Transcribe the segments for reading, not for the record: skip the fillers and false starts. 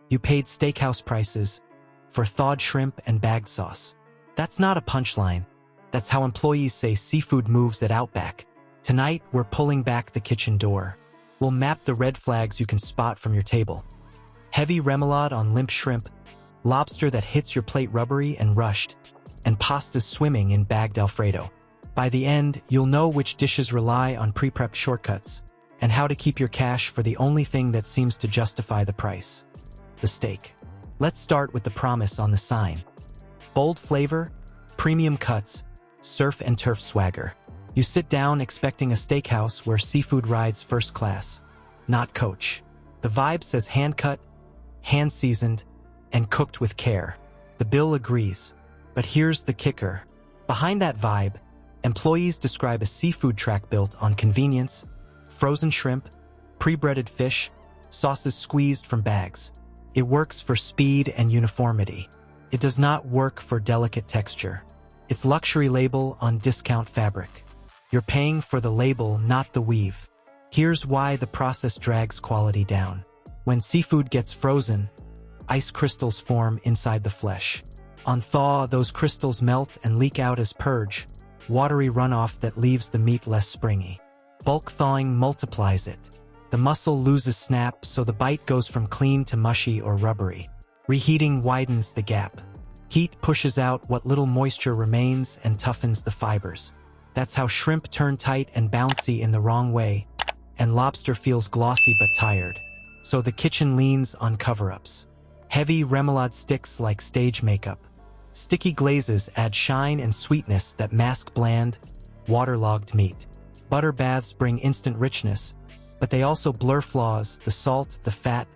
You paid steakhouse prices for thawed shrimp and bagged sauce. That's not a punchline. That's how employees say seafood moves at Outback. Tonight, we're pulling back the kitchen door. We'll map the red flags you can spot from your table. Heavy remoulade on limp shrimp, lobster that hits your plate rubbery and rushed, and pastas swimming in bagged Alfredo. By the end, you'll know which dishes rely on pre-prepped shortcuts and how to keep your cash for the only thing that seems to justify the price: the steak. Let's start with the promise on the sign. Bold flavor, premium cuts, surf and turf swagger. You sit down expecting a steakhouse where seafood rides first class, not coach. The vibe says hand-cut, hand-seasoned, and cooked with care. The bill agrees. But here's the kicker. Behind that vibe, employees describe a seafood track built on convenience: frozen shrimp, pre-breaded fish, sauces squeezed from bags. It works for speed and uniformity. It does not work for delicate texture. It's luxury label on discount fabric. You're paying for the label, not the weave. Here's why the process drags quality down. When seafood gets frozen, ice crystals form inside the flesh. On thaw, those crystals melt and leak out as purge, watery runoff that leaves the meat less springy. Bulk thawing multiplies it. The muscle loses snap, so the bite goes from clean to mushy or rubbery. Reheating widens the gap. Heat pushes out what little moisture remains and toughens the fibers. That's how shrimp turn tight and bouncy in the wrong way, and lobster feels glossy but tired. So the kitchen leans on cover-ups. Heavy remoulade sticks like stage makeup. Sticky glazes add shine and sweetness that mask bland, waterlogged meat. Butter baths bring instant richness, but they also blur flaws. The salt, the fat,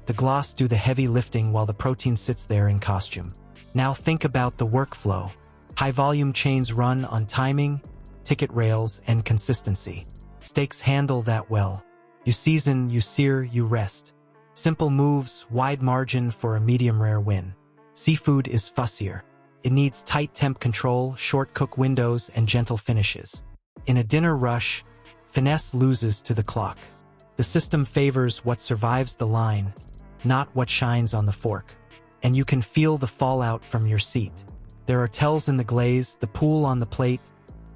the gloss do the heavy lifting while the protein sits there in costume. Now think about the workflow. High-volume chains run on timing, ticket rails, and consistency. Steaks handle that well. You season, you sear, you rest. Simple moves, wide margin for a medium-rare win. Seafood is fussier. It needs tight temp control, short cook windows, and gentle finishes. In a dinner rush, finesse loses to the clock. The system favors what survives the line, not what shines on the fork. And you can feel the fallout from your seat. There are tells in the glaze, the pool on the plate,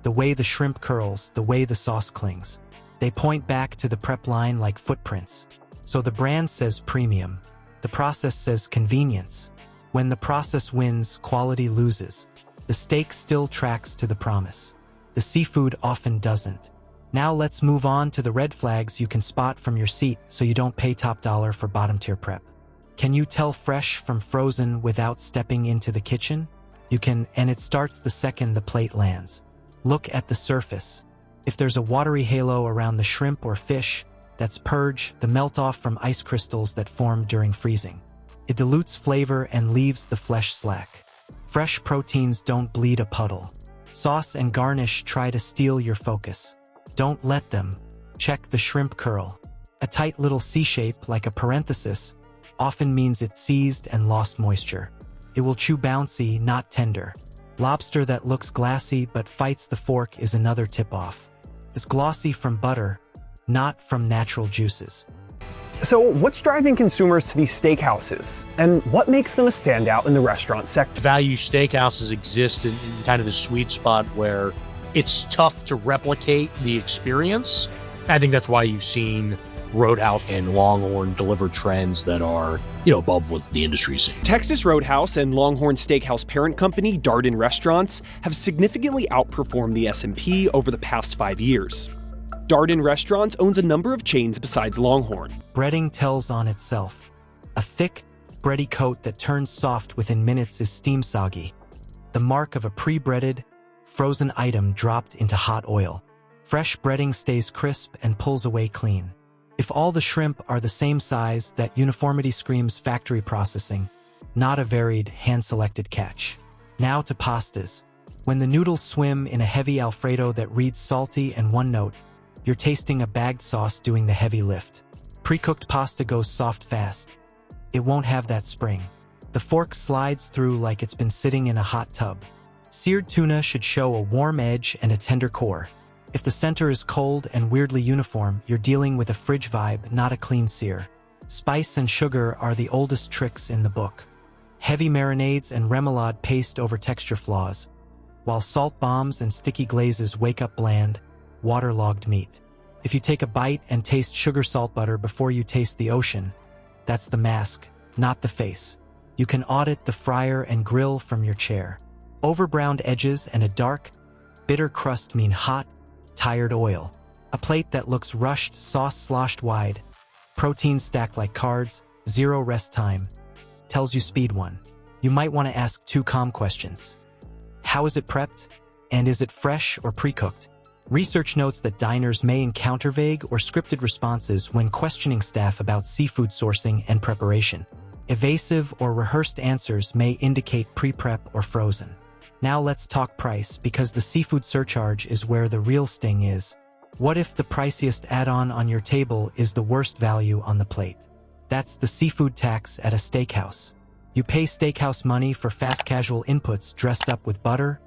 the way the shrimp curls, the way the sauce clings. They point back to the prep line like footprints. So the brand says premium. The process says convenience. When the process wins, quality loses. The steak still tracks to the promise. The seafood often doesn't. Now let's move on to the red flags you can spot from your seat so you don't pay top dollar for bottom-tier prep. Can you tell fresh from frozen without stepping into the kitchen? You can, and it starts the second the plate lands. Look at the surface. If there's a watery halo around the shrimp or fish, that's purge, the melt-off from ice crystals that form during freezing. It dilutes flavor and leaves the flesh slack. Fresh proteins don't bleed a puddle. Sauce and garnish try to steal your focus. Don't let them. Check the shrimp curl. A tight little C-shape, like a parenthesis, often means it's seized and lost moisture. It will chew bouncy, not tender. Lobster that looks glassy but fights the fork is another tip-off. It's glossy from butter, not from natural juices. So what's driving consumers to these steakhouses? And what makes them a standout in the restaurant sector? Value steakhouses exist in kind of the sweet spot where it's tough to replicate the experience. I think that's why you've seen Roadhouse and Longhorn deliver trends that are, above what the industry's seeing. Texas Roadhouse and Longhorn Steakhouse parent company Darden Restaurants have significantly outperformed the S&P over the past 5 years. Darden Restaurants owns a number of chains besides Longhorn. Breading tells on itself. A thick, bready coat that turns soft within minutes is steam soggy. The mark of a pre-breaded, frozen item dropped into hot oil. Fresh breading stays crisp and pulls away clean. If all the shrimp are the same size, that uniformity screams factory processing, not a varied, hand-selected catch. Now to pastas. When the noodles swim in a heavy Alfredo that reads salty and one-note, you're tasting a bagged sauce doing the heavy lift. Pre-cooked pasta goes soft fast. It won't have that spring. The fork slides through like it's been sitting in a hot tub. Seared tuna should show a warm edge and a tender core. If the center is cold and weirdly uniform, you're dealing with a fridge vibe, not a clean sear. Spice and sugar are the oldest tricks in the book. Heavy marinades and remoulade paste over texture flaws, while salt bombs and sticky glazes wake up bland, waterlogged meat. If you take a bite and taste sugar salt butter before you taste the ocean, that's the mask, not the face. You can audit the fryer and grill from your chair. Overbrowned edges and a dark, bitter crust mean hot, tired oil. A plate that looks rushed, sauce sloshed wide, protein stacked like cards, zero rest time, tells you speed one. You might want to ask two calm questions. How is it prepped? And is it fresh or pre-cooked? Research notes that diners may encounter vague or scripted responses when questioning staff about seafood sourcing and preparation. Evasive or rehearsed answers may indicate pre-prep or frozen. Now let's talk price, because the seafood surcharge is where the real sting is. What if the priciest add-on on your table is the worst value on the plate? That's the seafood tax at a steakhouse. You pay steakhouse money for fast casual inputs dressed up with butter,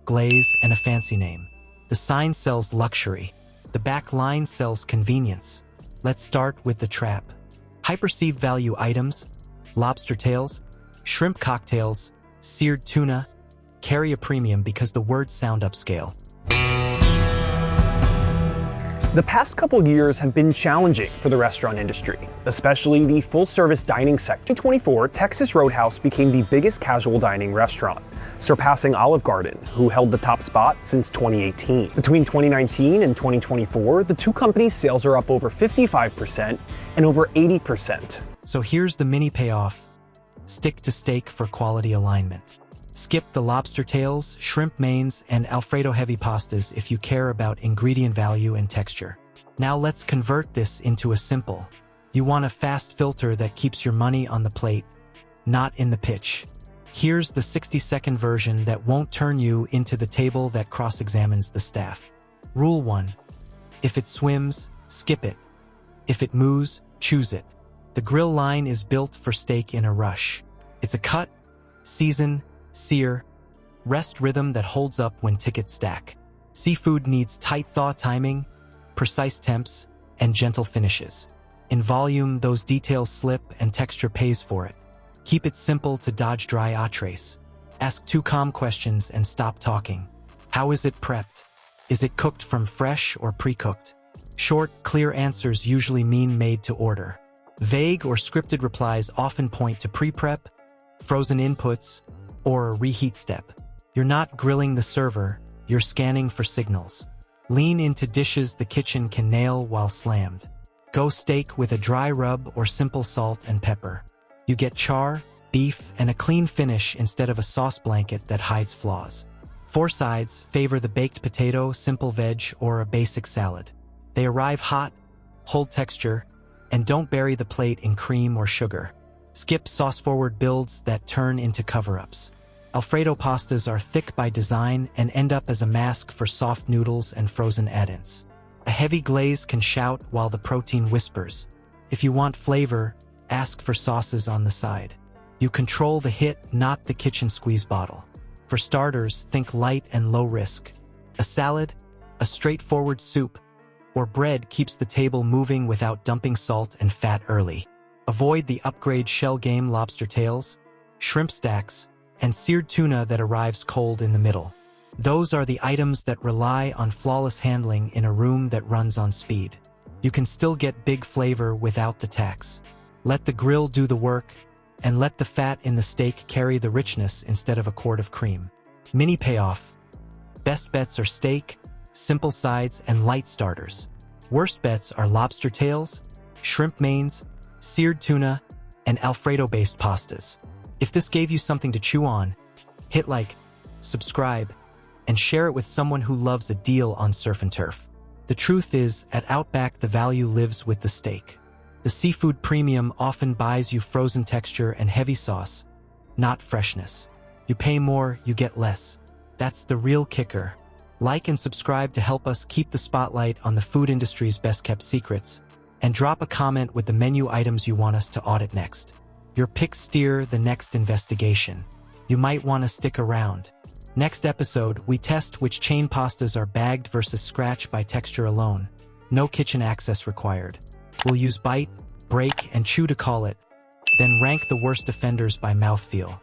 glaze, and a fancy name. The sign sells luxury. The back line sells convenience. Let's start with the trap. High-perceived value items, lobster tails, shrimp cocktails, seared tuna, carry a premium because the words sound upscale. The past couple years have been challenging for the restaurant industry, especially the full-service dining sector. In 2024, Texas Roadhouse became the biggest casual dining restaurant, surpassing Olive Garden, who held the top spot since 2018. Between 2019 and 2024, the two companies' sales are up over 55% and over 80%. So here's the mini payoff. Stick to steak for quality alignment. Skip the lobster tails, shrimp mains, and Alfredo heavy pastas if you care about ingredient value and texture. Now let's convert this into a simple. You want a fast filter that keeps your money on the plate, not in the pitch. Here's the 60-second version that won't turn you into the table that cross-examines the staff. Rule 1. If it swims, skip it. If it moves, choose it. The grill line is built for steak in a rush. It's a cut, season, sear, rest rhythm that holds up when tickets stack. Seafood needs tight thaw timing, precise temps, and gentle finishes. In volume, those details slip and texture pays for it. Keep it simple to dodge dry entrees. Ask two calm questions and stop talking. How is it prepped? Is it cooked from fresh or pre-cooked? Short, clear answers usually mean made to order. Vague or scripted replies often point to pre-prep, frozen inputs, or a reheat step. You're not grilling the server, you're scanning for signals. Lean into dishes the kitchen can nail while slammed. Go steak with a dry rub or simple salt and pepper. You get char, beef, and a clean finish instead of a sauce blanket that hides flaws. For sides, favor the baked potato, simple veg, or a basic salad. They arrive hot, hold texture, and don't bury the plate in cream or sugar. Skip sauce-forward builds that turn into cover-ups. Alfredo pastas are thick by design and end up as a mask for soft noodles and frozen add-ins. A heavy glaze can shout while the protein whispers. If you want flavor, ask for sauces on the side. You control the hit, not the kitchen squeeze bottle. For starters, think light and low risk. A salad, a straightforward soup, or bread keeps the table moving without dumping salt and fat early. Avoid the upgrade shell game lobster tails, shrimp stacks, and seared tuna that arrives cold in the middle. Those are the items that rely on flawless handling in a room that runs on speed. You can still get big flavor without the tax. Let the grill do the work, and let the fat in the steak carry the richness instead of a quart of cream. Mini payoff. Best bets are steak, simple sides, and light starters. Worst bets are lobster tails, shrimp mains, seared tuna, and Alfredo-based pastas. If this gave you something to chew on, hit like, subscribe, and share it with someone who loves a deal on surf and turf. The truth is, at Outback, the value lives with the steak. The seafood premium often buys you frozen texture and heavy sauce, not freshness. You pay more, you get less. That's the real kicker. Like and subscribe to help us keep the spotlight on the food industry's best-kept secrets, and drop a comment with the menu items you want us to audit next. Your picks steer the next investigation. You might want to stick around. Next episode, we test which chain pastas are bagged versus scratch by texture alone. No kitchen access required. We'll use bite, break, and chew to call it. Then rank the worst offenders by mouthfeel.